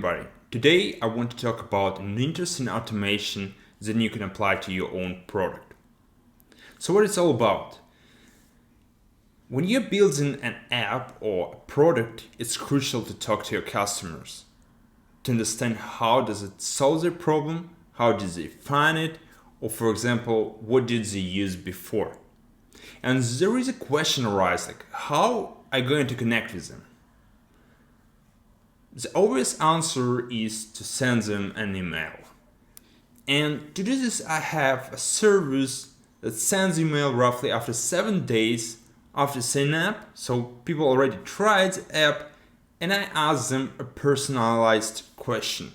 everybody. Today I want to talk about an interesting automation that you can apply to your own product. So what it's all about? When you're building an app or a product, it's crucial to talk to your customers to understand how does it solve their problem, how did they find it, or for example, what did they use before. And there is a question arise like, how are you going to connect with them? The obvious answer is to send them an email. And to do this, I have a service that sends email roughly after 7 days after sign up. So people already tried the app and I ask them a personalized question.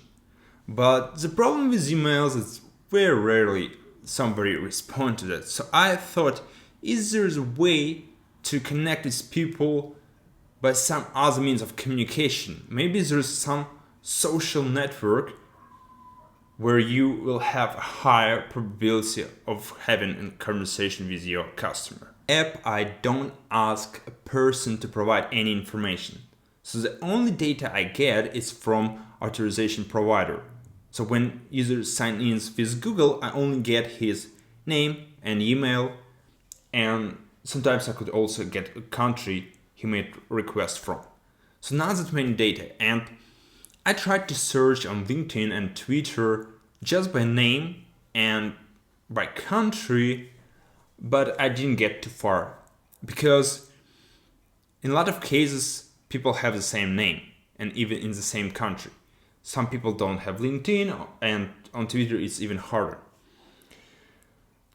But the problem with emails is very rarely somebody responds to that. So I thought, is there a way to connect with people by some other means of communication? Maybe there's some social network where you will have a higher probability of having a conversation with your customer. App, I don't ask a person to provide any information. So the only data I get is from authorization provider. So when user sign in with Google, I only get his name and email, and sometimes I could also get a country he made request from. So not that many data, and I tried to search on LinkedIn and Twitter just by name and by country, but I didn't get too far because in a lot of cases people have the same name and even in the same country. Some people don't have LinkedIn, and on Twitter it's even harder.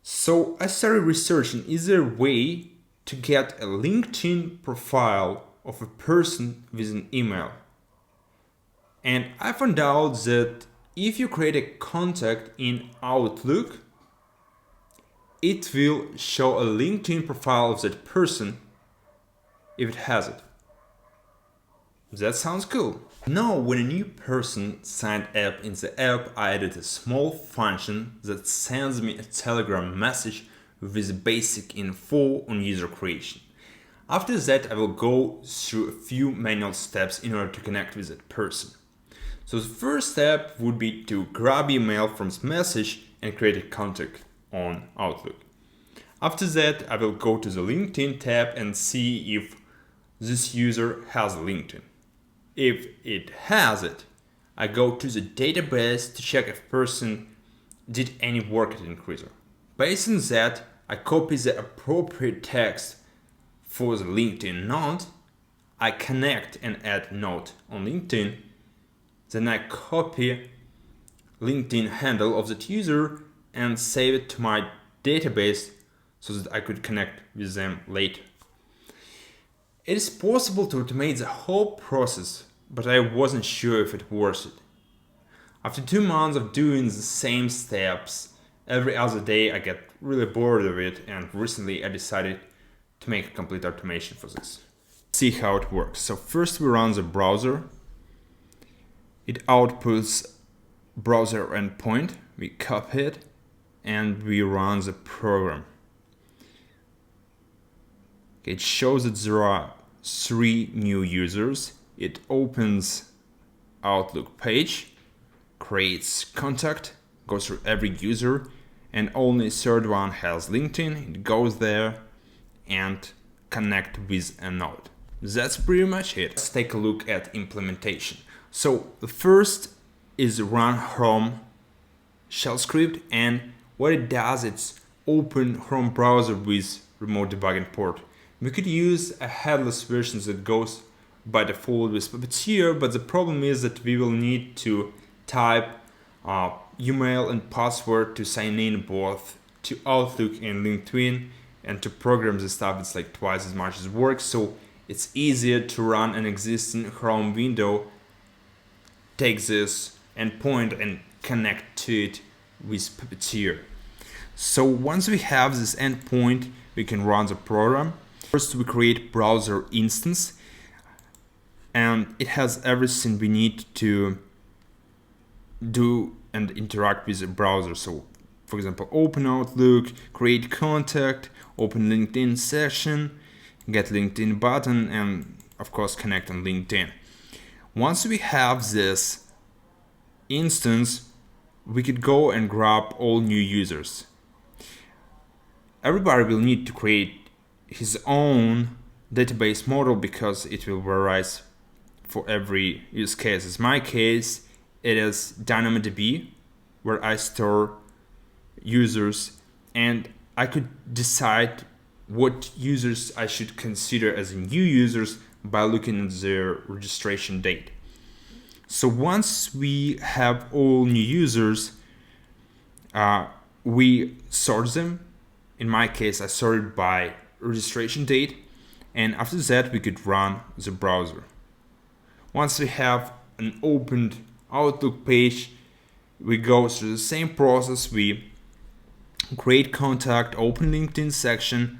So I started researching, is there a way to get a LinkedIn profile of a person with an email? And I found out that if you create a contact in Outlook, it will show a LinkedIn profile of that person if it has it. That sounds cool. Now, when a new person signed up in the app, I added a small function that sends me a Telegram message with basic info on user creation. After that, I will go through a few manual steps in order to connect with that person. So the first step would be to grab email from this message and create a contact on Outlook. After that, I will go to the LinkedIn tab and see if this user has LinkedIn. If it has it, I go to the database to check if person did any work at Increaser. Based on that, I copy the appropriate text for the LinkedIn note, I connect and add note on LinkedIn, then I copy LinkedIn handle of that user and save it to my database so that I could connect with them later. It is possible to automate the whole process, but I wasn't sure if it worth it. After 2 months of doing the same steps every other day, I get really bored of it, and recently I decided to make a complete automation for this. See how it works. So first we run the browser. It outputs browser endpoint. We copy it and we run the program. It shows that there are 3 new users. It opens Outlook page, creates contact, goes through every user, and only third one has LinkedIn. It goes there and connect with a node. That's pretty much it. Let's take a look at implementation. So the first is run Chrome shell script, and what it does, it's open Chrome browser with remote debugging port. We could use a headless version that goes by default with Puppeteer, but the problem is that we will need to type email and password to sign in both to Outlook and LinkedIn, and to program this stuff it's like twice as much as work. So it's easier to run an existing Chrome window, take this endpoint and connect to it with Puppeteer. So once we have this endpoint, we can run the program. First we create browser instance, and it has everything we need to do and interact with the browser. So for example, open Outlook, create contact, open LinkedIn session, get LinkedIn button, and of course connect on LinkedIn. Once we have this instance, we could go and grab all new users. Everybody will need to create his own database model because it will vary for every use case. In my case, it is DynamoDB, where I store users, and I could decide what users I should consider as new users by looking at their registration date. So once we have all new users, we sort them. In my case, I sorted by registration date, and after that we could run the browser. Once we have an opened Outlook page, we go through the same process. We create contact, open LinkedIn section,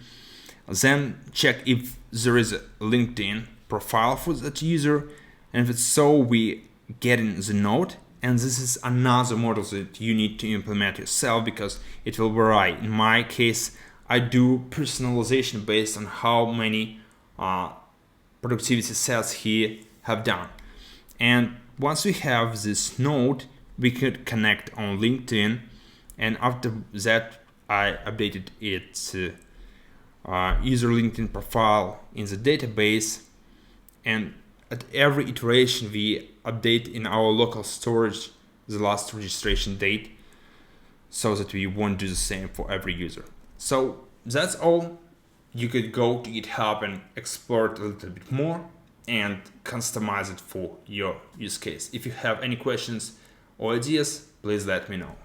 then check if there is a LinkedIn profile for that user, and if it's so, we get in the note. And this is another model that you need to implement yourself because it will vary. In my case, I do personalization based on how many productivity sets he have done. And once we have this node, we could connect on LinkedIn, and after that I updated its user LinkedIn profile in the database, and at every iteration we update in our local storage the last registration date so that we won't do the same for every user. So that's all. You could go to GitHub and explore it a little bit more and customize it for your use case. If you have any questions or ideas, please let me know.